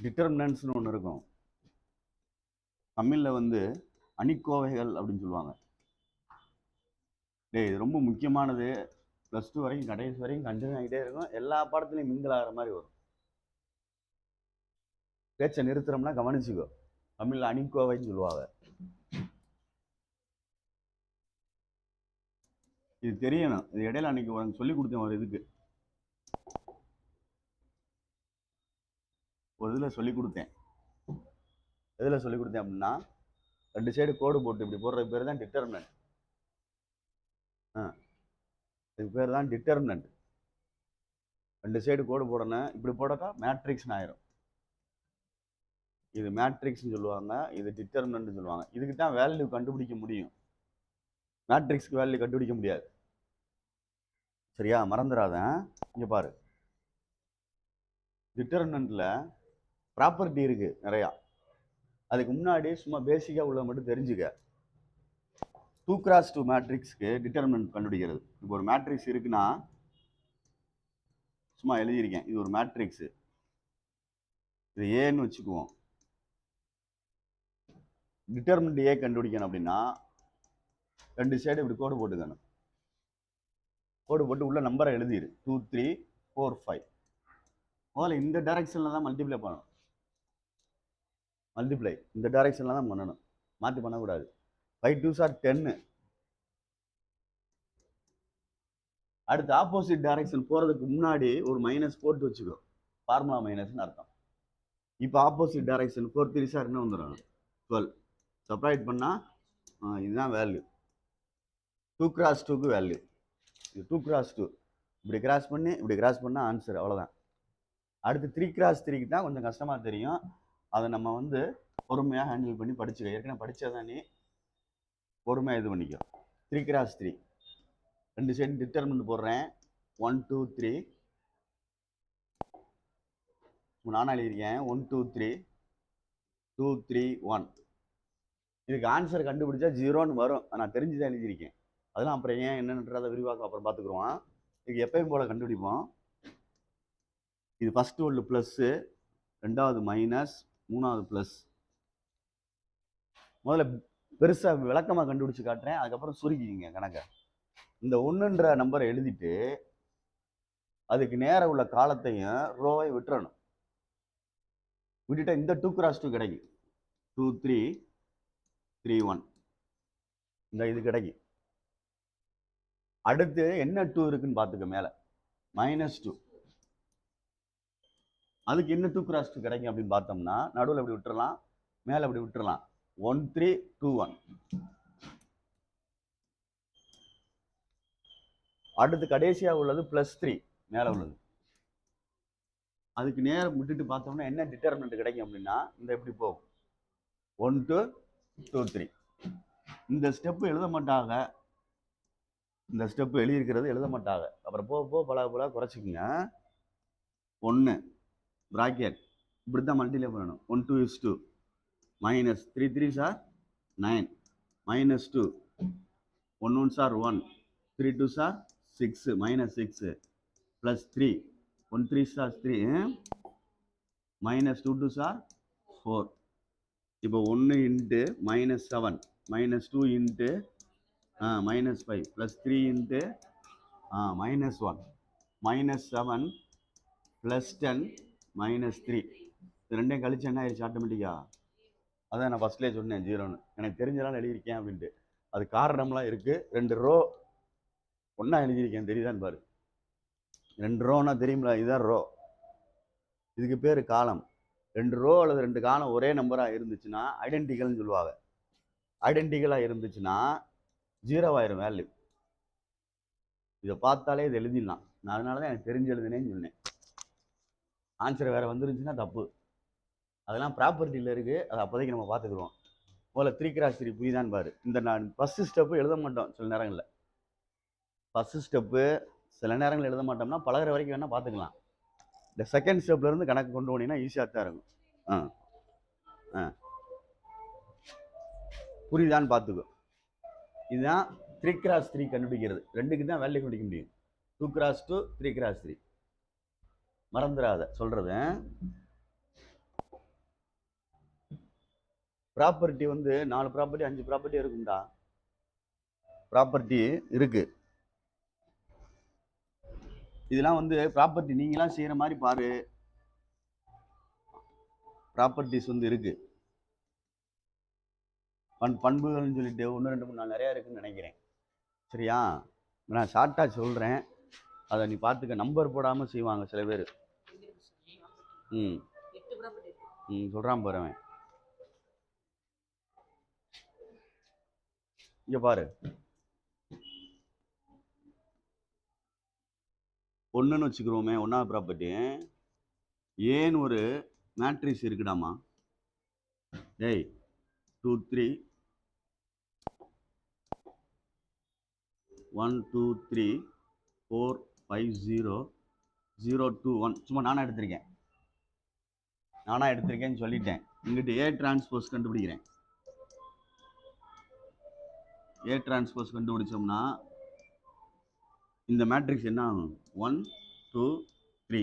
டிட்டர்மினன்ட்ஸ்னு ஒன்று இருக்கும். தமிழில் வந்து அணிக்கோவைகள் அப்படின்னு சொல்லுவாங்க. இது ரொம்ப முக்கியமானது. +2 வரைக்கும் கடைசி வரைக்கும் கண்டினியூ ஆகிட்டே இருக்கும். எல்லா பாடத்துலையும் மிங்கிள் ஆகிற மாதிரி வரும். பேச்சை நிறுத்துறோம்னா கவனிச்சுக்கோ. தமிழில் அணிக்கோவைன்னு சொல்லுவாங்க. இது தெரியணும். இது இடையில அன்னைக்கு உனக்கு சொல்லி கொடுத்தேன். ஒரு இதில் சொல்லி கொடுத்தேன். எதில் சொல்லி கொடுத்தேன் அப்படின்னா, 2 சைடு கோடு போட்டு இப்படி போடுற பேர் தான் டிட்டர்மினன்ட். இதுக்கு பேர் தான் டிட்டர்மினன்ட். 2 சைடு கோடு போடணும். இப்படி போடக்கா மேட்ரிக்ஸ்னு ஆயிரும். இது மேட்ரிக்ஸ்னு சொல்லுவாங்க, இது டிட்டர்மினன்ட் சொல்லுவாங்க. இதுக்கு தான் வேல்யூ கண்டுபிடிக்க முடியும். மேட்ரிக்ஸ்க்கு வேல்யூ கண்டுபிடிக்க முடியாது. சரியா? மறந்துடாத. இங்க பாரு, டிட்டர்மினன்ட்ல ப்ராப்பர்ட்டி இருக்கு நிறையா. அதுக்கு முன்னாடி சும்மா பேசிக்கா உள்ள மட்டும் தெரிஞ்சுக்க. 2x2 மேட்ரிக்ஸ்க்கு டிட்டர்மினன்ட் கண்டுபிடிக்கிறது. இப்போ ஒரு மேட்ரிக்ஸ் இருக்குன்னா, சும்மா எழுதியிருக்கேன், இது ஒரு மேட்ரிக்ஸ், இது ஏன்னு வச்சுக்குவோம். டிட்டர்மினன்ட் ஏ கண்டுபிடிக்கணும் அப்படின்னா 2 சைடு இப்படி கோடு போட்டுக்கணும். கோடு போட்டு உள்ள நம்பரை எழுதிரு. 2 3 4 5. முதல்ல இந்த டைரக்ஷன்ல தான் மல்டிப்ளை பண்ணணும். மல்டிப்ளை இந்த டைரக்ஷன்ல தான் பண்ணணும், மாற்றி பண்ணக்கூடாது. 5 2s are 10. அடுத்து ஆப்போசிட் டைரக்ஷன் போறதுக்கு முன்னாடி ஒரு மைனஸ் போட்டு வச்சுக்கோ. ஃபார்முலா மைனஸ்னு அர்த்தம். இப்போ ஆப்போசிட் டைரக்ஷன் 4 3s are என்ன வந்துடும்? 12. செப்பரேட் பண்ணா இதுதான் வேல்யூ. 2x2க்கு வேல்யூ. இது 2x2. இப்படி கிராஸ் பண்ணி இப்படி கிராஸ் பண்ணா ஆன்சர். அவ்வளோதான். அடுத்து 3x3க்கு தான் கொஞ்சம் கஷ்டமாக தெரியும். அதை நம்ம வந்து பொறுமையாக ஹேண்டில் பண்ணி படிச்சுக்க. ஏற்கனவே படித்ததான், நீ பொறுமையாக இது பண்ணிக்கோ. 3x3 2 சைடு டிட்டர்மினன்ட் போடுறேன். 1 2 3. நானா எழுதியிருக்கேன் 1 2 3 2 3 1. இதுக்கு ஆன்சர் கண்டுபிடிச்சா 0ன்னு வரும். நான் தெரிஞ்சுதான் எழுதியிருக்கேன். அதெல்லாம் அப்புறம் ஏன் என்னன்றதை விரிவாக்கம் அப்புறம் பார்த்துக்குருவான். இதுக்கு எப்பயும் போல கண்டுபிடிப்போம். இது ஃபர்ஸ்ட் ஒன்று ப்ளஸ்ஸு, 2வது மைனஸ், 3வது ப்ளஸ். முதல்ல பெருசாக விளக்கமாக கண்டுபிடிச்சு காட்டுறேன், அதுக்கப்புறம் சுருக்கிங்க கணக்கை. இந்த 1ன்ற நம்பரை எழுதிட்டு அதுக்கு நேரம் உள்ள காலத்தையும் ரோவை விட்டுறணும். விட்டுட்டா இந்த 2x2 கிடைக்கும். 2 3 3 1. இந்த இது கிடைக்கும். அடுத்து என்ன 2 இருக்குன்னு பார்த்துக்க. மேலே -2. அதுக்கு என்ன 2x2 கிடைக்கும் அப்படின்னு பார்த்தோம்னா, நடுவில் அப்படி விட்டுறலாம், மேலே அப்படி விட்டுறலாம். 1 3 2 1. அடுத்து கடைசியாக உள்ளது +3 மேலே உள்ளது. அதுக்கு நேரம் விட்டுட்டு பார்த்தோம்னா என்ன டிட்டர்மினன்ட் கிடைக்கும் அப்படின்னா, இந்த எப்படி போகும், 1 2 2 3. இந்த ஸ்டெப்பு எழுத மாட்டாங்க. இந்த ஸ்டெப்பு எழுதியிருக்கிறது எழுத மாட்டாங்க. அப்புறம் போக பல குறைச்சிக்குங்க. 1 பிராக்கெட் இப்படி தான் மல்டிப்ளை பண்ணணும். 1 2 is 2 minus 3 3s are 9 -2 1 1s are 1 3 2s are 6 -6 plus 3 1 3s are 3 minus 2 2s are 4. இப்போ 1 into -7 -2 into -5 plus 3 into -1 -7 plus 10 -3. இது ரெண்டையும் கழிச்சு என்ன ஆயிடுச்சு ஆட்டோமேட்டிக்கா? அதான் நான் ஃபர்ஸ்ட்லேயே சொன்னேன் 0ன்னு. எனக்கு தெரிஞ்சலாம் எழுதியிருக்கேன் அப்படின்ட்டு. அது காரணம்லாம் இருக்கு. 2 ரோ ஒன்றா எழுதியிருக்கேன், தெரியுதான்னு பாரு. 2 ரோன்னா தெரியுங்களா? இதுதான் ரோ. இதுக்கு பேர் காலம். 2 ரோ அல்லது 2 காலம் ஒரே நம்பராக இருந்துச்சுன்னா ஐடென்டிக்கல்னு சொல்லுவாங்க. ஐடென்டிக்கலாக இருந்துச்சுன்னா 0 ஆயிரும் வேல்யூ. இதை பார்த்தாலே இது எழுதிடலாம். நான் அதனால தான் எனக்கு தெரிஞ்சு எழுதுனேன்னு சொன்னேன். ஆன்சர் வேற வந்துருந்துச்சுன்னா தப்பு. அதெல்லாம் ப்ராப்பர்ட்டியில் இருக்குது. அதை அப்போதைக்கு நம்ம பார்த்துக்குருவோம். முதல்ல 3x3 புரியுதான்னு பாரு. இந்த நான் ஃபஸ்ட்டு ஸ்டெப்பு எழுத மாட்டோம் சில நேரங்களில். ஃபஸ்ட்டு ஸ்டெப்பு சில நேரங்கள் எழுத மாட்டோம்னா பழகிற வரைக்கும் வேணால் பார்த்துக்கலாம். இந்த செகண்ட் ஸ்டெப்லேருந்து கணக்கு கொண்டு போனீங்கன்னா ஈஸியாக தான் இருக்கும். புரியுதான்னு பார்த்துக்கோ. இதுதான் 3x3 கண்டுபிடிக்கிறது. 2க்கு தான் வேல்யூ கண்டுபிடிக்க முடியும். 2x2 3x3. மறந்துடாத சொல்கிறது. ப்ராப்பர்ட்டி வந்து 4 ப்ராப்பர்ட்டி 5 ப்ராப்பர்ட்டி இருக்கும்டா. ப்ராப்பர்ட்டி இருக்கு. இதெல்லாம் வந்து ப்ராப்பர்ட்டி நீங்களாம் செய்யற மாதிரி பாரு. ப்ராப்பர்ட்டிஸ் வந்து இருக்கு. பண்புகள்னு சொல்லிட்டு 1 2 3 4 நிறைய இருக்குன்னு நினைக்கிறேன். சரியா? நான் ஷார்ட்டா சொல்றேன், அதை நீ பார்த்துக்க. நம்பர் போடாம செய்வாங்க சில பேர். சொல்றான் பாரு. இங்க பாரு, ஒன்றுன்னு வச்சுக்கிறோமே, 1வது ப்ராப்பர்ட்டி ஏன்னு ஒரு மேட்ரிக்ஸ் இருக்குடாமா. டேய் 2 3 1 2 3 4 5 0 0 2 1 சும்மா நானா எடுத்திருக்கேன்னு சொல்லிட்டேன். இங்கிட்டு ஏ டிரான்ஸ்போஸ் கண்டுபிடிக்கிறேன். ஏ டிரான்ஸ்போஸ் கண்டுபிடிச்சோம்னா இந்த மேட்ரிக்ஸ் என்ன ஆகும்? 1 2 3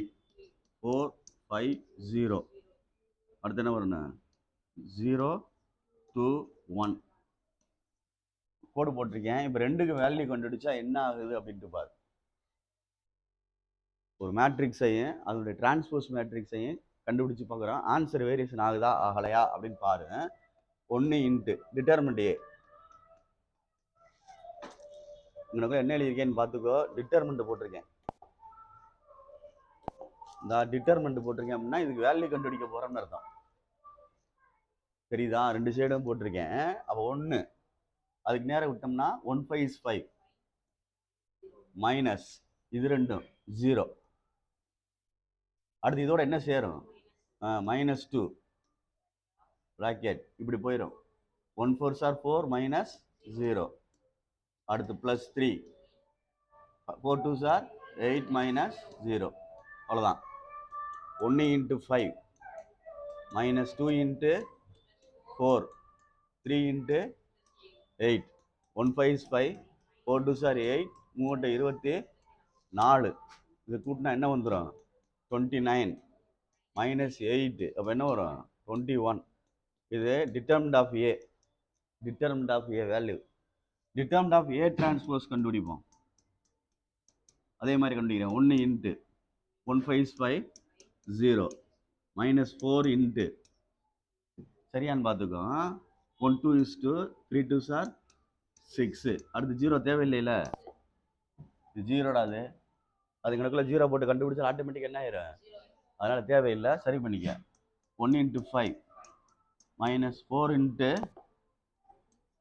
4 5 0. அடுத்து என்ன வரணும்? 0 2 1 கோடு போட்டிருக்கேன். இப்போ 2க்கு வேல்யூ கண்டுபிடிச்சா என்ன ஆகுது அப்படின்ட்டு பாரு. ஒரு மேட்ரிக்ஸையும் அதனுடைய டிரான்ஸ்போஸ் மேட்ரிக்ஸையும் கண்டுபிடிச்சு பார்க்குறோம். ஆன்சர் வேரியேஷன் ஆகுதா ஆகலையா அப்படின்னு பாரு. 1 இன்ட்டு டிட்டர்மினன்ட் ஏ. உங்களுக்கு என்ன எழுதியிருக்கேன்னு பார்த்துக்கோ. டிட்டர்மினன்ட் போட்டிருக்கேன். இந்த டிட்டர்மினன்ட் போட்டிருக்கேன் அப்படின்னா இதுக்கு வேல்யூ கண்டுபிடிக்க போறோம்னு அர்த்தம். சரிதா? 2 சைடும் போட்டிருக்கேன். அப்போ 1 அதுக்கு நேரம் விட்டோம்னா 1 5 is 5 மைனஸ் இது ரெண்டும் 0. அடுத்து இதோட என்ன சேரும்? -2 பிராக்கெட் இப்படி போயிடும். 1 4s are 4 மைனஸ் 0. அடுத்து +3 4 2s are 8 மைனஸ் 0. அவ்வளோதான். 1 into 5 minus 2 into 4 3 into 8 1 5 is 5 4 2s are 8 24. இது கூட்டினா என்ன வந்துடும்? 29 மைனஸ் 8 அப்போ என்ன வரும்? 21. இது determinant of A. Determinant of A value. Determinant of A transpose கண்டுபிடிப்போம். அதே மாதிரி கண்டுபிடிக்கிறேன். 1 இன்ட்டு 1 5 is 5 0 மைனஸ் 4 இன்ட்டு சரியான்னு பார்த்துக்கோ. 1 2 is 2 3 2s are 6. அடுத்து 0 தேவையில்லையில, இது 0டா. அது கணக்குள்ள 0 போட்டு கண்டுபிடிச்சா ஆட்டோமேட்டிக் என்ன ஆயிரும்? அதனால தேவையில்லை, சரி பண்ணிக்க. 1 இன்ட்டு 5 மைனஸ் 4 இன்ட்டு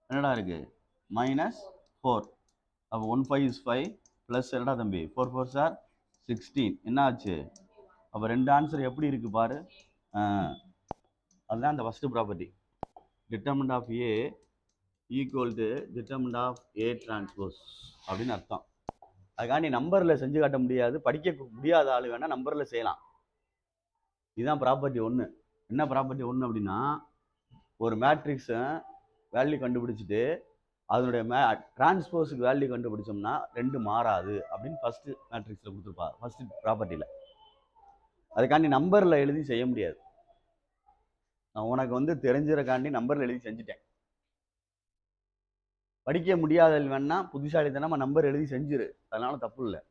என்னடா இருக்கு? -4. அப்போ 1 5 is 5 ப்ளஸ் என்னடா தம்பி 4 4s are 16. என்ன ஆச்சு? அப்போ 2 ஆன்சர் எப்படி இருக்கு பாரு. அதுதான் அந்த first property. Determinant of A equal to determinant of A transpose அப்படின்னு அர்த்தம். அதுக்காண்டி நம்பரில் செஞ்சு காட்ட முடியாது. படிக்க முடியாத ஆள் வேணால் நம்பரில் செய்யலாம். இதுதான் ப்ராப்பர்ட்டி 1. என்ன ப்ராப்பர்ட்டி 1 அப்படின்னா, ஒரு மேட்ரிக்ஸை வேல்யூ கண்டுபிடிச்சிட்டு அதனுடைய டிரான்ஸ்போஸுக்கு வேல்யூ கண்டுபிடிச்சோம்னா 2 மாறாது அப்படின்னு ஃபர்ஸ்ட் மேட்ரிக்ஸில் கொடுத்துருப்பா, ஃபர்ஸ்ட் ப்ராப்பர்ட்டியில். அதுக்காண்டி நம்பரில் எழுதி செய்ய முடியாது. நான் உனக்கு வந்து தெரிஞ்சிடக்காண்டி நம்பரில் எழுதி செஞ்சுட்டேன். படிக்க முடியாத வேணா புத்திசாலித்தனமா நம்பர் எழுதி செஞ்சிரு, அதனால தப்பு இல்லை.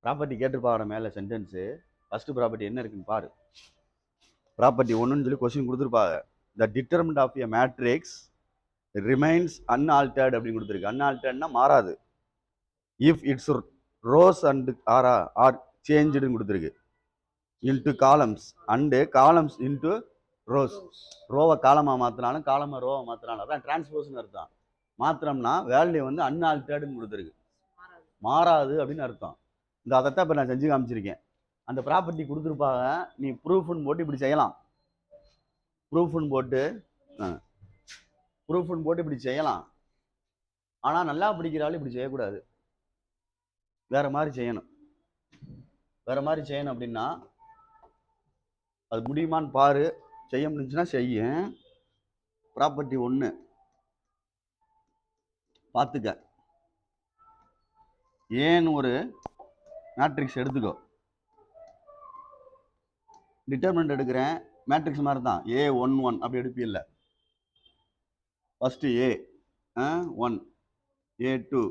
ப்ராப்பர்ட்டி கேட்டுருப்பாங்க மேலே சென்டென்ஸு. ஃபர்ஸ்ட் ப்ராப்பர்ட்டி என்ன இருக்குன்னு பாரு. ப்ராப்பர்ட்டி 1ன்னு சொல்லி கொஸ்டின் கொடுத்துருப்பாங்க. The determinant of a matrix remains unaltered அப்படின்னு கொடுத்துருக்கு. அன்ஆல்டர்ட்னா மாறாது. If it's rows and are சேஞ்சுன்னு கொடுத்துருக்கு. Into columns and columns into rows. ரோவை காலமாக மாற்றினாலும் காலமை ரோவை மாற்றினாலும் அதான் டிரான்ஸ்போஸ்னு அர்த்தம். மாத்திரம்னா வேல்யூ வந்து அன்ஆல்டர்டுன்னு கொடுத்துருக்கு, மாறாது அப்படின்னு அர்த்தம். இந்த அதைத்தான் இப்போ நான் செஞ்சு காமிச்சிருக்கேன். அந்த ப்ராப்பர்ட்டி கொடுத்துருப்பாங்க. நீ ப்ரூஃப்னு போட்டு இப்படி செய்யலாம். ப்ரூஃப்னு போட்டு இப்படி செய்யலாம். ஆனால் நல்லா படிக்கிறாலும் இப்படி செய்யக்கூடாது, வேற மாதிரி செய்யணும். வேற மாதிரி செய்யணும் அப்படின்னா அது முடியுமான்னு பாரு. செய்ய முடிஞ்சுன்னா செய்ய. ப்ராப்பர்ட்டி 1 பார்த்துக்க. ஏன்னு ஒரு மேட்ரிக்ஸ் எடுத்துக்கோ. டிட்டர்மினன்ட் எடுக்கிறேன். மேட்ரிக்ஸ் மாதிரி தான். A11 அப்படி எடுப்பில்ல. ஃபஸ்ட்டு A1, A2,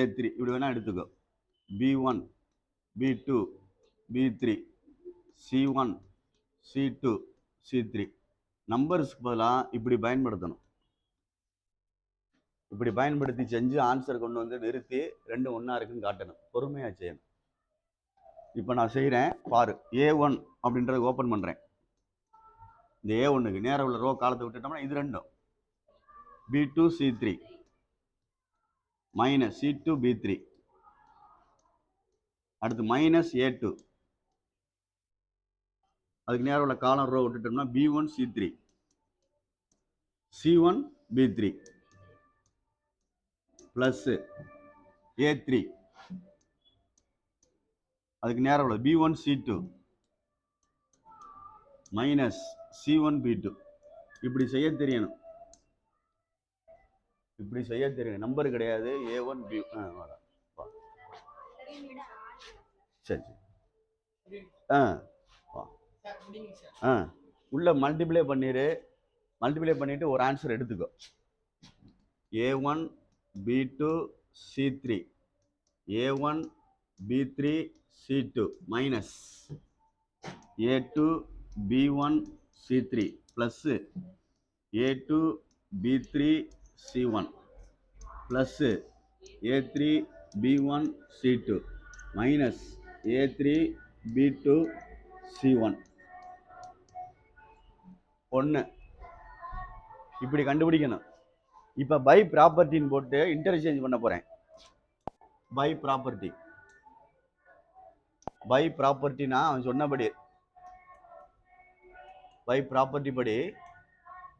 A3 இப்படி வேணா எடுத்துக்கோ. B1, B2, B3, C1, C2, C3. நம்பர்ஸ்க்கு பதிலாக இப்படி பயன்படுத்தணும். இப்படி பயன்படுத்தி செஞ்சு ஆன்சர் கொண்டு வந்து நிறுத்தி 2 ஒன்றா இருக்குன்னு காட்டணும். பொறுமையாக செய்யணும். இப்போ நான் செய்கிறேன் பாரு. A1 அப்படின்றத ஓப்பன் பண்ணுறேன். இந்த A1க்கு நேராக உள்ள ரோ காலத்தை விட்டுட்டோம்னா இது ரெண்டும் B2 C3 minus C2 B3, அடுத்து மைனஸ் A2, அதுக்கு நேரம் உள்ள காலம் ரோ விட்டுட்டோம்னா B1 C3 C1 B3 plus A3, அதுக்கு நேரம் உள்ள B1 C2 minus C1 B2. இப்படி செய்ய தெரியணும். இப்படி செய்ய தெரியும். நம்பர் கிடையாது. A1 B. சரி உள்ள மல்டிப்ளை பண்ணிட்டு ஒரு ஆன்சர் எடுத்துக்கோ. A1 B2 C3 A1 B3 C2 minus A2 B1 C3 plus A2 B3 C1 plus A3 B1 C2 minus A3 B2 C1 1. இப்படி கண்டுபிடிக்கணும். இப்போ பை ப்ராப்பர்ட்டின்னு போட்டு இன்டர்சேஞ்ச் பண்ண போகிறேன். பை ப்ராப்பர்ட்டினா அவன் சொன்னபடி பை ப்ராப்பர்ட்டி படி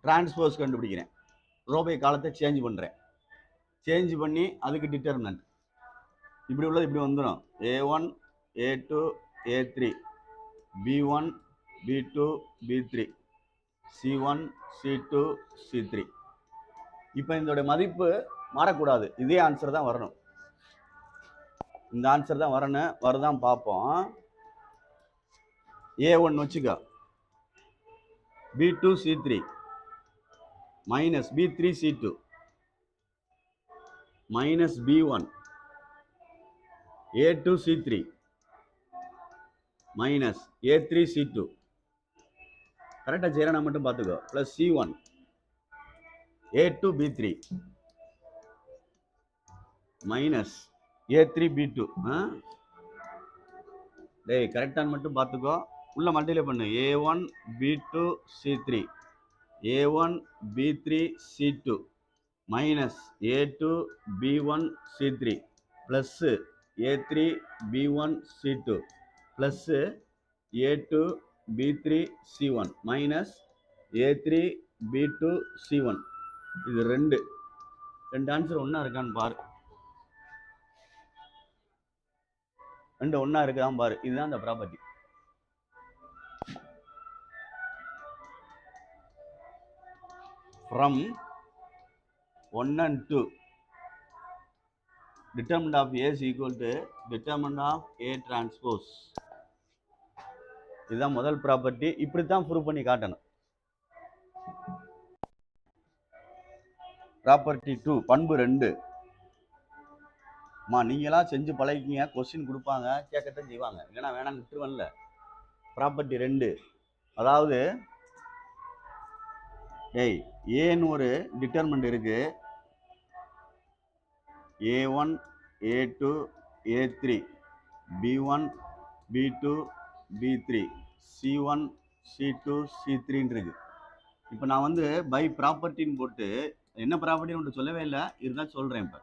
டிரான்ஸ்போஸ் கண்டுபிடிக்கிறேன். ரோபை காலத்தை சேஞ்ச் பண்ணுறேன். சேஞ்ச் பண்ணி அதுக்கு டிட்டர்மினன்ட் இப்படி உள்ளது இப்படி வந்துடும். A1 A2 A3 B1 B2 B3 C1 C2 C3. இப்போ இதோட மதிப்பு மாறக்கூடாது. இதே ஆன்சர் தான் வரணும். இந்த ஆன்சர் தான் வரணும். வருதான் பார்ப்போம். A1 வச்சுக்கோ. B2 C3 minus B3 C2 minus B1 A2 C3 minus A3 C2 கரெக்டாக செய்யறா மட்டும் பார்த்துக்கோ. plus C1 A2 B3 minus A3 B2. டேய் கரெக்டாக மட்டும் பார்த்துக்கோ. உள்ள மல்டிப்ளை பண்ணு. A1 B2 C3 A1 B3 C2 minus A2 B1 C3 plus A3 B1 C2 plus A2 B3 C1 minus A3 B2 C1. இது ரெண்டு ஆன்சர் ஒன்றா இருக்கான்னு பாரு. ரெண்டு ஒன்றா இருக்குதான் பாரு. இதுதான் அந்த property. From 1 and 2 determinant of A is equal to determinant of A transpose. இதுதான் முதல் ப்ராப்பர்ட்டி. இப்படித்தான் ப்ரூவ் பண்ணி காட்டணும். ப்ராப்பர்ட்டி 2 பண்பு 2. நீங்களாம் செஞ்சு பழகிக்கிங்க. கொஸ்டின் கொடுப்பாங்க, கேட்கத்தான் செய்வாங்க. இல்லைன்னா வேணாம் விட்டுருவன்ல. ப்ராப்பர்ட்டி 2 அதாவது ஏன்னு ஒரு டிட்டர்மெண்ட் இருக்கு. A1 A2 A3 B1 B2 B3 C1 C2 C3 இருக்கு. இப்போ நான் வந்து பை ப்ராப்பர்ட்டின்னு போட்டு என்ன ப்ராப்பர்ட்டின்னு ஒன்று சொல்லவே இல்லை, இருந்தால் சொல்கிறேன். இப்போ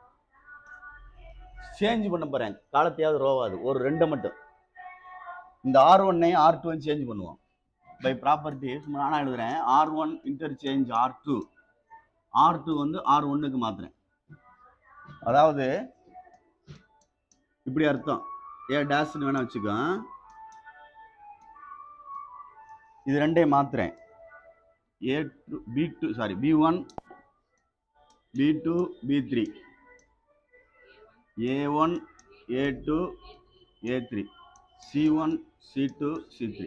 சேஞ்ச் பண்ண போகிறேன். காலத்தையாவது ரோவாது ஒரு 2 மட்டும். இந்த R1ஐயும் R2ஐயும் சேஞ்ச் பண்ணுவோம். பை ப்ராப்பர்ட்டி நானா எழுதுறேன். R1 இன்டர்சேஞ்ச் R2 R2 வந்து R1க்கு மாத்துறேன். அதாவது இப்படி அர்த்தம். A டேஷ்னு வேணா வச்சுக்கோ. இது ரெண்டையும் மாத்துறேன். B1 B2 B3 A1 A2 A3 C1 C2 C3.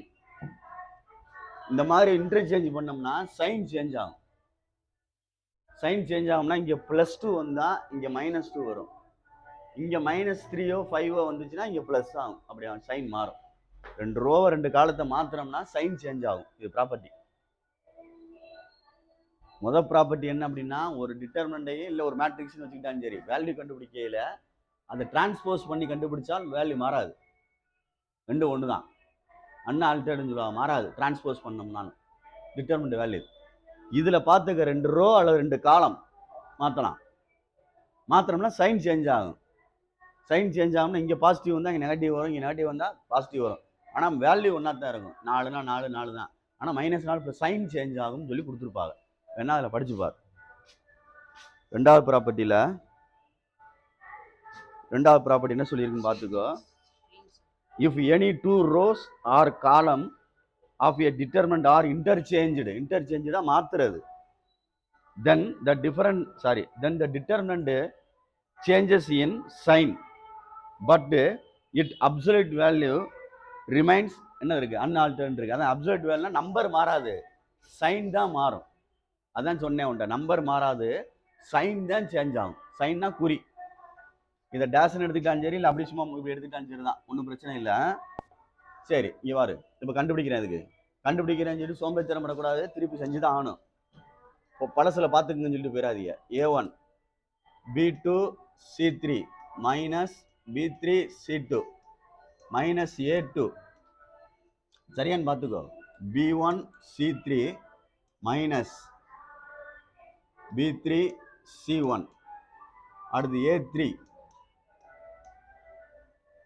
இந்த மாதிரி இன்டர்சேஞ்ச் பண்ணோம்னா சைன் சேஞ்ச் ஆகும். சைன் சேஞ்ச் ஆகும்னா இங்கே +2 வந்தால் இங்கே -2 வரும். இங்கே -3ஓ 5ஓ வந்துச்சுன்னா இங்கே ப்ளஸ் ஆகும். அப்படி சைன் மாறும். 2 ரோவை 2 காலத்தை மாத்திரம்னா சைன் சேஞ்ச் ஆகும். இது ப்ராப்பர்ட்டி. முதல் ப்ராப்பர்ட்டி என்ன அப்படின்னா, ஒரு டிட்டர்மினண்ட்டையும் இல்லை ஒரு மேட்ரிக்ஸ்னு வச்சுக்கிட்டாலும் சரி, வேல்யூ கண்டுபிடிக்கையில் அதை டிரான்ஸ்போஸ் பண்ணி கண்டுபிடிச்சால் வேல்யூ மாறாது. ரெண்டு ஒன்று தான். அன்ஆல்டர்டுன்னு சொல்லுவாங்க. மாறாது டிரான்ஸ்போஸ் பண்ணோம்னாலும் டிட்டர்மினண்ட் வேல்யூ. இதில் பார்த்துக்க 2 ரோ அல்லது 2 காலம் மாத்திரம்னா சைன் சேஞ்ச் ஆகும். சைன் சேஞ்ச் ஆகும்னா இங்கே பாசிட்டிவ் வந்தால் இங்கே நெகட்டிவ் வரும், இங்கே நெகட்டிவ் வந்தால் பாசிட்டிவ் வரும். ஆனால் வேல்யூ ஒன்றா தான் இருக்கும். 4னா 4 தான். ஆனால் -4 ப்ளஸ் சைன் சேஞ்ச் ஆகும்னு சொல்லி கொடுத்துருப்பாங்க. வேணா அதில் படிச்சுப்பார். ரெண்டாவது ப்ராப்பர்ட்டி என்ன சொல்லியிருக்குன்னு பார்த்துக்கோ. If any 2 rows or column of a determinant are interchange தான் மாத்துறது, then the determinant changes in sign but it absolute value remains என்ன இருக்கு, unaltered இருக்கு. அதான் absolute value நம்பர் மாறாது, சைன் தான் மாறும். அதான் சொன்னேன் உண்ட, நம்பர் மாறாது, சைன் தான் சேஞ்ச் ஆகும். சைன்னா குறி. இதை டேஷ்னு எடுத்துக்கிட்டாலும் சரி, இல்லை அப்படி சும்மா இப்படி எடுத்துக்கிட்டாலும் சரி தான், ஒன்றும் பிரச்சனை இல்லை. சரி, இங்கே வாரு. இப்போ கண்டுபிடிக்கிறேன்னு சொல்லி சோம்பேறித்தனம் படக்கூடாது, திருப்பி செஞ்சு தான் ஆகணும். இப்போ பழசில் பார்த்துக்குங்கன்னு சொல்லிட்டு போயிடாதீங்க. A1 B2 C3 minus B3 C2 minus A2 சரியான்னு பார்த்துக்கோ. B1 C3 minus B3 C1. அடுத்து A3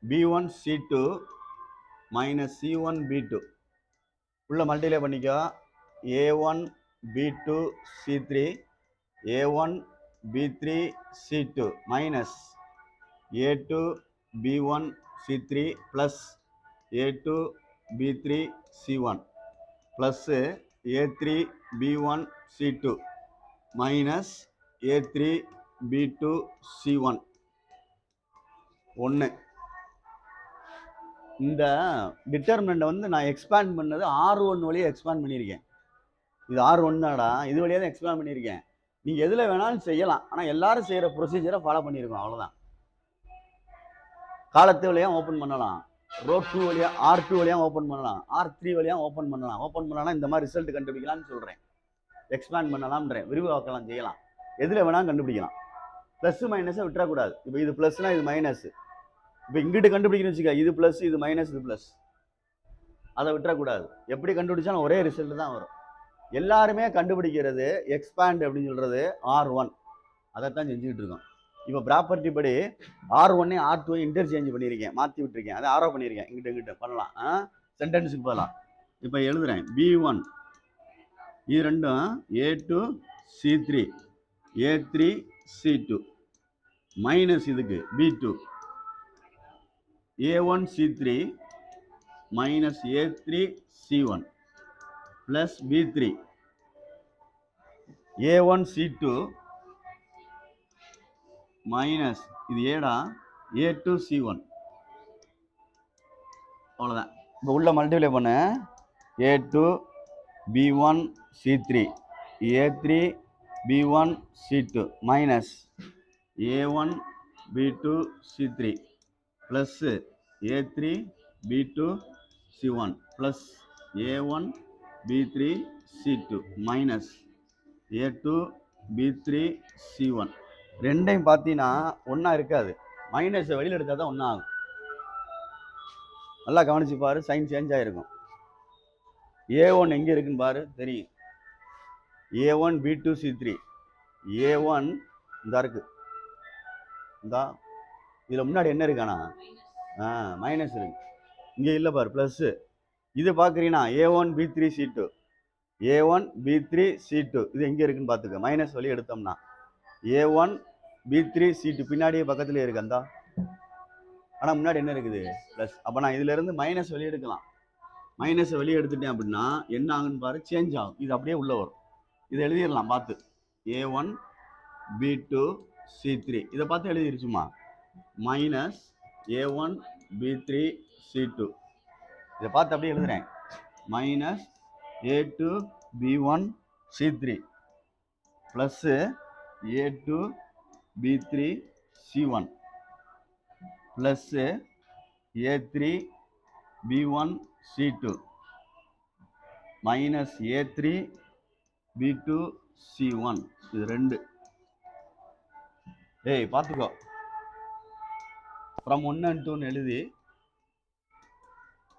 B1 C2 minus C1 B2. உள்ள மல்டிப்ளை பண்ணிக்கோ. A1 B2 C3 A1 B3 C2 minus A2 B1 C3 plus A2 B3 C1 plus A3 B1 C2 minus A3 B2 C1 1. இந்த டிட்டர்மினண்ட்டை நான் expand பண்ணது R1 வழியாக expand பண்ணியிருக்கேன். இது R1 தான்டா, இது வழியாக தான் எக்ஸ்பேண்ட் பண்ணியிருக்கேன். நீங்கள் எதில் வேணாலும் செய்யலாம், ஆனால் எல்லாரும் செய்கிற ப்ரொசீஜரை ஃபாலோ பண்ணியிருக்கோம், அவ்வளோதான். காலத்து வழியாக ஓப்பன் பண்ணலாம், ரோ 2 வழியாக R2 வழியாக ஓப்பன் பண்ணலாம், R3 வழியாக ஓப்பன் பண்ணலாம். இந்த மாதிரி ரிசல்ட் கண்டுபிடிக்கலாம்னு சொல்கிறேன். எக்ஸ்பேண்ட் பண்ணலாம்ன்றேன், விரிவாக்கலாம், செய்யலாம், எதில் வேணாலும் கண்டுபிடிக்கலாம். ப்ளஸ் மைனஸை விட்டுறக்கூடாது. இப்போ இது ப்ளஸ்னால் இது மைனஸ். இப்போ இங்கிட்டு கண்டுபிடிக்கணும்னு வச்சுக்க, இது ப்ளஸ் இது மைனஸ் இது ப்ளஸ், அதை விட்டுறக்கூடாது. எப்படி கண்டுபிடிச்சாலும் ஒரே ரிசல்ட் தான் வரும். எல்லாருமே கண்டுபிடிக்கிறது எக்ஸ்பேண்ட் அப்படின்னு சொல்கிறது R1. அதைத்தான் செஞ்சுக்கிட்டு இருக்கோம். இப்போ ப்ராப்பர்ட்டி படி R1 R2 இன்டர்சேஞ்ச் பண்ணியிருக்கேன், மாற்றி விட்டுருக்கேன், அதை ஆரோ பண்ணியிருக்கேன். இங்கிட்ட பண்ணலாம், சென்டென்ஸுக்கு போகலாம். இப்போ எழுதுறேன். B1 இது ரெண்டும் A2 C3 A3 C2 minus இதுக்கு B2 A1 C3 minus A3 C1 plus B3 A1 C2 minus இது ஏடா A2 C1. அவ்வளோதான். இப்போ உள்ள மல்டிப்ளை பண்ண A2 B1 C3 A3 B1 C2 minus A1 B2 C3 plus A3 B2 C1 plus A1 B3 C2 minus A2 B3 C1. ரெண்டையும் பார்த்தீங்கன்னா ஒன்றா இருக்காது, மைனஸை வெளியில் எடுத்தால் தான் ஒன்றா ஆகும். நல்லா கவனிச்சு பாரு, சைன் சேஞ்ச் ஆகிருக்கும். A1 எங்கே இருக்குன்னு பாரு, தெரியும். A1 B2 C3 A1 இந்த இருக்கு, இந்தா இதில் முன்னாடி என்ன இருக்கானா மைனஸ் இருக்கு, இங்கே இல்லை பாரு ப்ளஸ்ஸு. இது பார்க்குறீங்கன்னா A1 B3 C2 A1 B3 C2 இது எங்கே இருக்குன்னு பார்த்துக்க. மைனஸ் வழி எடுத்தோம்னா A1 B3 C2 பின்னாடியே பக்கத்துலேயே இருக்கு அந்த, ஆனால் முன்னாடி என்ன இருக்குது ப்ளஸ். அப்போ நான் இதிலேருந்து மைனஸ் வெளியே எடுக்கலாம். மைனஸை வெளியே எடுத்துட்டேன் அப்படின்னா என்ன ஆகுன்னு பாரு, சேஞ்ச் ஆகும். இது அப்படியே உள்ளே வரும். இதை எழுதிடலாம் பார்த்து. A1 B2 C3 இதை பார்த்து எழுதிருச்சுமா. மைனஸ் A1 B3 C2 இதை பார்த்து அப்படியே எழுதுறேன். Minus A2 B1 C3 plus A2 B3 C1 plus A3 B1 C2 minus A3 B2 C1. இது ரெண்டு. பார்த்துக்கோ, ஃப்ரம் 1 and 2 எழுதி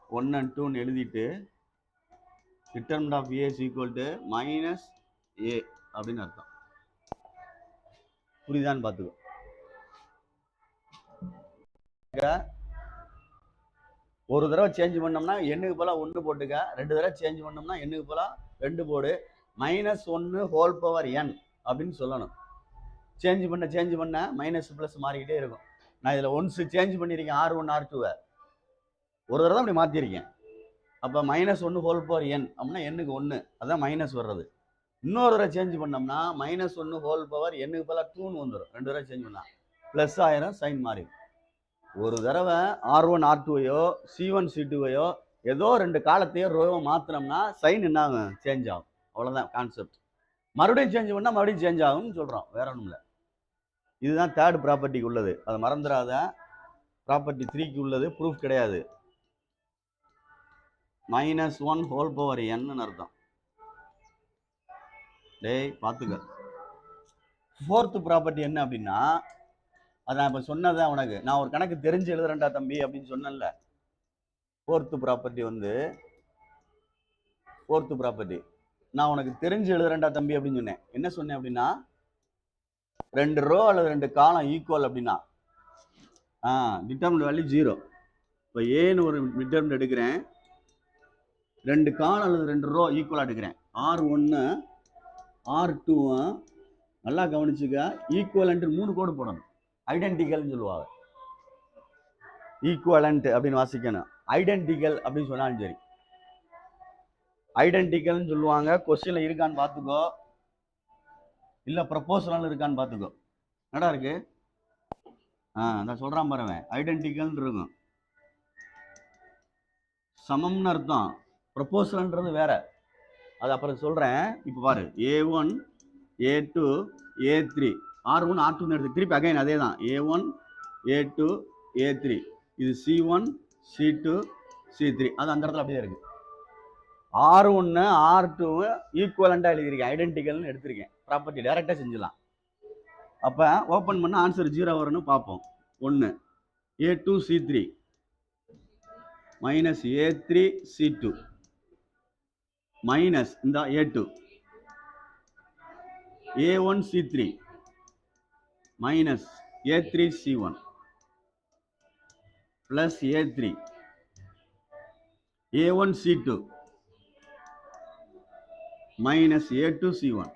1 and 2 எழுதிட்டு determinant of A is equal to minus A அப்படின்னு அர்த்தம். புரியுதான்னு பார்த்துக்கோ. ஒரு தடவை சேஞ்ச் பண்ணோம்னா எண்ணுக்கு போல 1 போட்டுக்க, 2 தடவை சேஞ்ச் பண்ணோம்னா எண்ணுக்கு போல 2 போடு, -1 ஹோல் பவர் n அப்படின்னு சொல்லணும். சேஞ்ச் பண்ண மைனஸ் பிளஸ் மாறிக்கிட்டே இருக்கும். நான் இதில் ஒன்ஸ் சேஞ்ச் பண்ணியிருக்கேன், R1 R2 ஒரு தடவை அப்படி மாற்றிருக்கேன். அப்போ -1 ஹோல் பவர் n அப்படின்னா எண்ணுக்கு 1, அதான் மைனஸ் வர்றது. இன்னொரு தடவை சேஞ்ச் பண்ணோம்னா -1 ஹோல் பவர் எண்ணுக்கு போல 2ன்னு வந்துடும். 2 தடவை சேஞ்ச் பண்ணா ப்ளஸ் ஆயிரம், சைன் மாறி. ஒரு தடவை R1 R2வையோ C1 C2வையோ ஏதோ 2 காலத்தையோ ரோவை மாத்தினோம்னா சைன் என்ன ஆகும்? சேஞ்ச் ஆகும். அவ்வளோதான் கான்செப்ட். மறுபடியும் சேஞ்ச் பண்ணால் மறுபடியும் சேஞ்ச் ஆகும்னு சொல்கிறோம், வேற ஒன்றும் இல்லை. இதுதான் தேர்ட் ப்ராப்பர்ட்டிக்கு உள்ளது, அதை மறந்துடாத. ப்ராப்பர்ட்டி 3க்கு உள்ளது ப்ரூஃப் கிடையாது. -1 ஹோல் பவர் n அர்த்தம். பார்த்துக்க. ஃபோர்த் ப்ராப்பர்ட்டி என்ன அப்படின்னா, அதான் இப்போ சொன்னதான் உனக்கு. நான் ஒரு கணக்கு தெரிஞ்சு எழுதுறேன்டா தம்பி அப்படின்னு சொன்னேன்ல. ஃபோர்த்து ப்ராப்பர்ட்டி நான் உனக்கு தெரிஞ்சு எழுதுறேன்டா தம்பி அப்படின்னு சொன்னேன். என்ன சொன்னேன் அப்படின்னா, 2 ரோ அல்லது 2 காலம் ஈக்குவல் அப்படின்னா டிட்டர்மினன்ட் வேல்யூ 0. இப்போ ஏன்னு ஒரு டிட்டர்மினன்ட் எடுக்கிறேன், 2 காலம் அல்லது 2 ரோ ஈக்குவலாக எடுக்கிறேன். R1 R2 நல்லா கவனிச்சுக்க. ஈக்குவலன்ட் 3 கோடு போடணும். ஐடென்டிக்கல்னு சொல்லுவாங்க. ஈக்குவலன்ட் அப்படின்னு வாசிக்கணும். ஐடென்டிக்கல் அப்படின்னு சொன்னாலும் சரி, ஐடென்டிக்கல்னு சொல்லுவாங்க. கொஸ்டின்ல இருக்கான்னு பார்த்துக்கோ, இல்லை ப்ரப்போசனல் இருக்கான்னு பார்த்துக்கோ. என்னடா இருக்கு? நான் சொல்றான் பாருங்க, ஐடென்டிக்கல் இருக்கும், சமம்னு அர்த்தம். ப்ரப்போசல்ன்றது வேற, அது அப்புறம் சொல்றேன். இப்போ பாரு, A1 A2 A3 R1 R2 எடுத்து திருப்பி அகைன் அதே தான். A1 A2 A3 இது C1 C2 C3, அது அந்த இடத்துல அப்படியே இருக்கு. R1 R2 ஈக்குவலண்டா எழுதியிருக்கேன், ஐடென்டிக்கல்னு எடுத்திருக்கேன். ப்ராப்பர்ட்டி டைரக்டா செஞ்சிடலாம். அப்போ ஓப்பன் பண்ண ஆன்சர் 0 வரும்னு பார்ப்போம். 1 A2 C3 minus A3 C2 minus இந்த A2 A1 C3 minus A3 C1 plus A3 A1 C2 minus A2 C1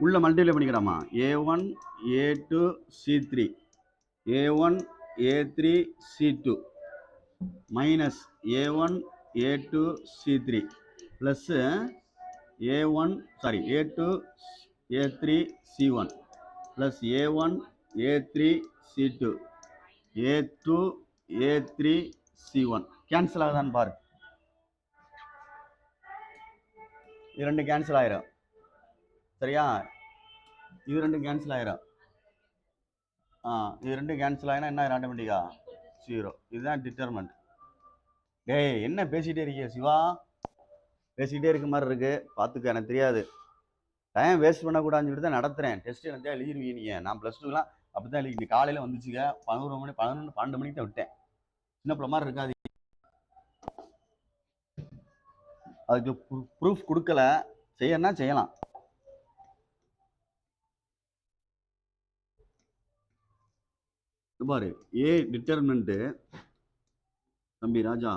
உள்ள multiply பண்ணிக்கிறோமா. A1 A2 C3 A1 A3 C2 minus A1 A2 C3 plus A2 A3 C1 plus A1 A3 C2 A2 A3 C1 cancel ஆகுதான்னு பாரு. இது 2 cancel ஆயிரும், சரியா? இது 2 cancel ஆயிரும். இது 2 cancel ஆயினா என்ன ஆயிரும்? ஆட்டோமேட்டிக்கா 0. இதுதான் டிட்டர்மெண்ட். என்ன பேசிட்டே இருக்கிய சிவா? பேசிக்கிட்டே இருக்க மாதிரி இருக்கு, பார்த்துக்க. எனக்கு தெரியாது, டைம் வேஸ்ட் பண்ணக்கூடாதுன்னு சொல்லிட்டு தான் நடத்துகிறேன். டெஸ்ட் எனக்கு எழுதிருவீங்க நீங்கள். நான் +2லாம் அப்படி தான் எழுதி காலையில் வந்துச்சுங்க. 11 மணி 11 12 மணிக்கு தான் விட்டேன். சின்ன பிள்ளை மாதிரி இருக்காது. அதுக்கு ப்ரூஃப் கொடுக்கல, செய்யணும்னா செய்யலாம். பாரு, ஏ டிட்டர்மினன்ட் தம்பி ராஜா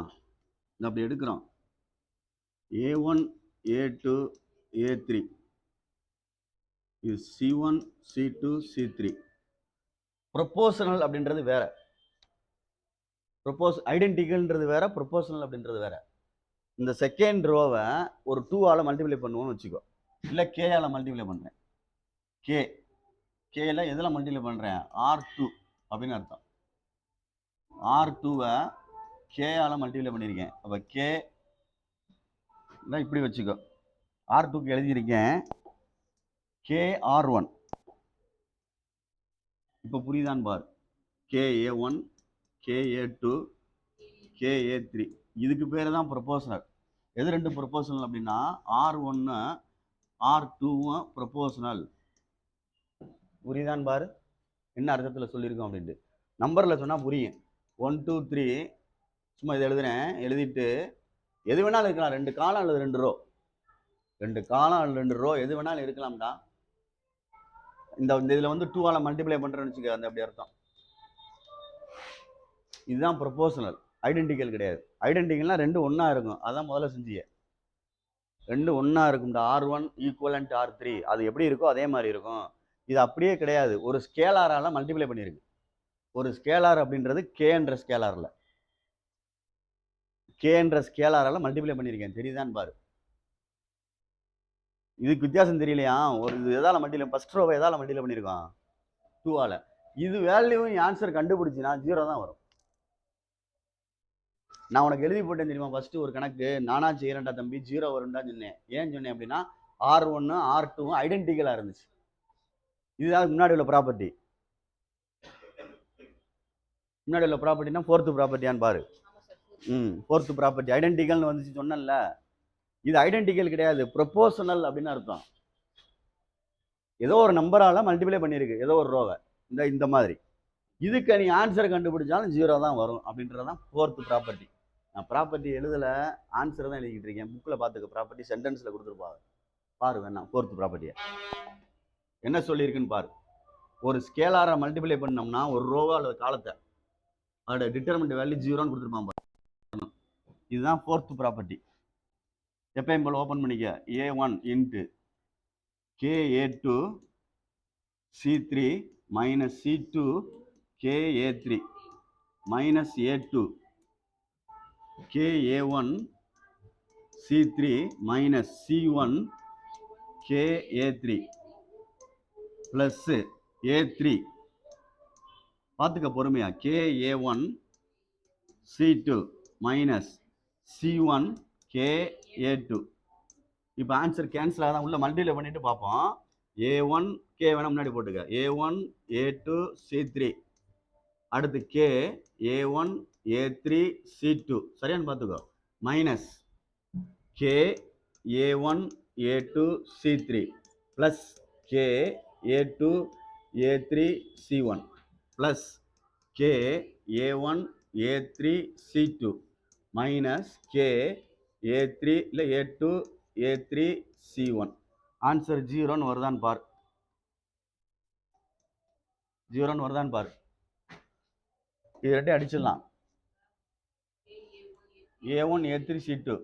இந்த அப்படி எடுக்கிறோம். A1 A2 A3 இது C1 C2 C3. ப்ரொபோஷனல் அப்படின்றது வேற, ஐடென்டிக்கல்ன்றது வேற, ப்ரொபோஷனல் அப்படின்றது வேற. இந்த செகண்ட் ரோவை ஒரு 2ஆல மல்டிப்ளை பண்ணுவோம்னு வச்சுக்கோ, இல்லை K-ஆல மல்டிப்ளை பண்ணுறேன். Kல எதில் மல்டிப்ளை பண்ணுறேன்? R2 அப்படின்னு அர்த்தம். R2வை K-ஆல மல்டிப்ளை பண்ணியிருக்கேன். அப்போ K இதான் இப்படி வச்சுக்கோ. R2க்கு எழுதியிருக்கேன் KR1. இப்போ புரியுதான்னு பார். KA1, KA2, KA3. இதுக்கு பேர் தான் ப்ரொபோஷனல். எது ரெண்டு ப்ரொபோஷனல் அப்படின்னா R1 R2 ப்ரொபோஷனல். புரியுதான்னு பாரு என்ன அர்த்தத்தில் சொல்லியிருக்கோம் அப்படின்ட்டு. நம்பரில் சொன்னால் புரியும். 1 2 3 சும்மா இதை எழுதுறேன். எழுதிட்டு எது வேணாலும் இருக்கலாம். 2 காலம் அல்லது 2 ரோ, 2 காலம் அல்லது 2 ரோ எது வேணாலும் இருக்கலாம்டா. இந்த இதில் வந்து 2ஆல மல்டிப்ளை பண்ணுறேன்னு வச்சுக்க, அந்த அப்படி அர்த்தம். இதுதான் ப்ரொபோஷனல், ஐடென்டிக்கல் கிடையாது. ஐடென்டிக்கல்னா 2 ஒன்றா இருக்கும். அதான் முதல்ல செஞ்சிய 2 ஒன்றா இருக்கும்டா. R1 ஈக்குவலன்ட் R3 அது எப்படி இருக்கோ அதே மாதிரி இருக்கும். இது அப்படியே கிடையாது. ஒரு ஸ்கேலாரால மல்டிப்ளை பண்ணியிருக்கு. ஒரு ஸ்கேலார் அப்படின்றது கேன்ற ஸ்கேலாரில், கேன்ற ஸ்கேலாரால மல்டிப்ளை பண்ணியிருக்கேன். தெரியுதான்னு பாரு. இதுக்கு வித்தியாசம் தெரியலையா? ஒரு இது எதால மல்டிப்ளை, ஃபர்ஸ்ட் ரோவை எதால மல்டிப்ளை பண்ணியிருக்கோம்? 2ஆல. இது வேல்யூவும் ஆன்சர் கண்டுபிடிச்சினா 0 தான் வரும். நான் உனக்கு எழுதி போட்டேன் தெரியுமா? ஃபர்ஸ்ட் ஒரு கணக்கு நானா செய்யறேன்டா தம்பி 0 வரும்டா சொன்னேன். ஏன் சொன்னேன் அப்படின்னா R1 R2 ஐடென்டிக்கலா இருந்துச்சு. இதுதான் முன்னாடி உள்ள ப்ராப்பர்ட்டி. முன்னாடி உள்ள ப்ராப்பர்ட்டினா ஃபோர்த் ப்ராப்பர்ட்டியான்னு பாரு. ஃபோர்த் ப்ராப்பர்ட்டி ஐடென்டிக்கல்னு வந்துச்சு சொன்னேன்ல. இது ஐடென்டிக்கல் கிடையாது, ப்ரொபோஷனல் அப்படின்னு அர்த்தம். ஏதோ ஒரு நம்பரால மல்டிப்ளை பண்ணியிருக்கு ஏதோ ஒரு ரோவை. இந்த மாதிரி இதுக்கு நீ ஆன்சர் கண்டுபிடிச்சாலும் 0 தான் வரும் அப்படின்றதான் ஃபோர்த் ப்ராப்பர்ட்டி. நான் ப்ராப்பர்ட்டி எழுதல, ஆன்சர் தான் எழுதிக்கிட்டு இருக்கேன். புக்கில் பார்த்துக்க, ப்ராப்பர்ட்டி சென்டென்ஸில் கொடுத்துருப்பாங்க பாரு. வேணாம் ஃபோர்த் ப்ராப்பர்ட்டியை என்ன சொல்லியிருக்குன்னு பாரு. ஒரு ஸ்கேலாரை மல்டிப்ளை பண்ணோம்னா ஒரு ரோவோ அல்லது காலத்தை அதோட டிட்டர்மினன்ட் வேல்யூ 0ன்னு கொடுத்துருப்பான் பாரு. இதுதான் ஃபோர்த் ப்ராப்பர்ட்டி. எப்பயும் போல ஓப்பன் பண்ணிக்க. A1 into KA2 C3 minus C2 KA3 minus A2 KA1 C3 minus C1 KA3 plus A3. பார்த்துக்க பொறுமையா. KA1 C2 minus C1 KA2. இப்போ ஆன்சர் கேன்சல் ஆகாதான். உள்ள மல்டிப்ளை பண்ணிட்டு பார்ப்போம். A1 K வேணா முன்னாடி போட்டுக்க. A1 A2 C3 அடுத்து K A1 A3 C2 சரியானு பார்த்துக்கோ. Minus K A1 A2 C3 plus K A2 A3 C1 plus K A1 A3 C2 minus K A3 இல்லை A2 A3 C1. ஆன்சர் 0ன்னு வருதான்னு பார். 0ன்னு வருதான்னு பார். இது ரெண்டையும் அடிச்சிடலாம். A1 A3 C2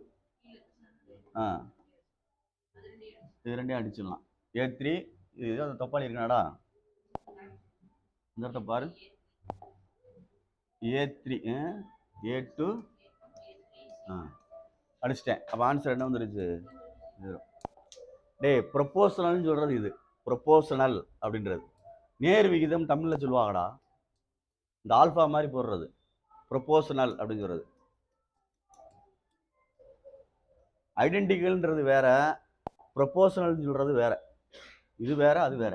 இது ரெண்டையும் அடிச்சிடலாம். A3 இது தப்பாளி இருக்கனாடா. இந்த இடத்த பாரு. A3 A2 அடிச்சிட்டேன். அப்போ ஆன்சர் என்ன வந்துருச்சு? 0. டேய் ப்ரொபோஷனல்னு சொல்றது இது. ப்ரொபோஷனல் அப்படின்றது நேர் விகிதம் தமிழில் சொல்லுவாங்கடா. இந்த ஆல்ஃபா மாதிரி போடுறது ப்ரொபோஷனல் அப்படின்னு சொல்றது. ஐடென்டிக்கல்ன்றது வேற, ப்ரொபோஷனல்னு சொல்றது வேற. இது வேற, அது வேற.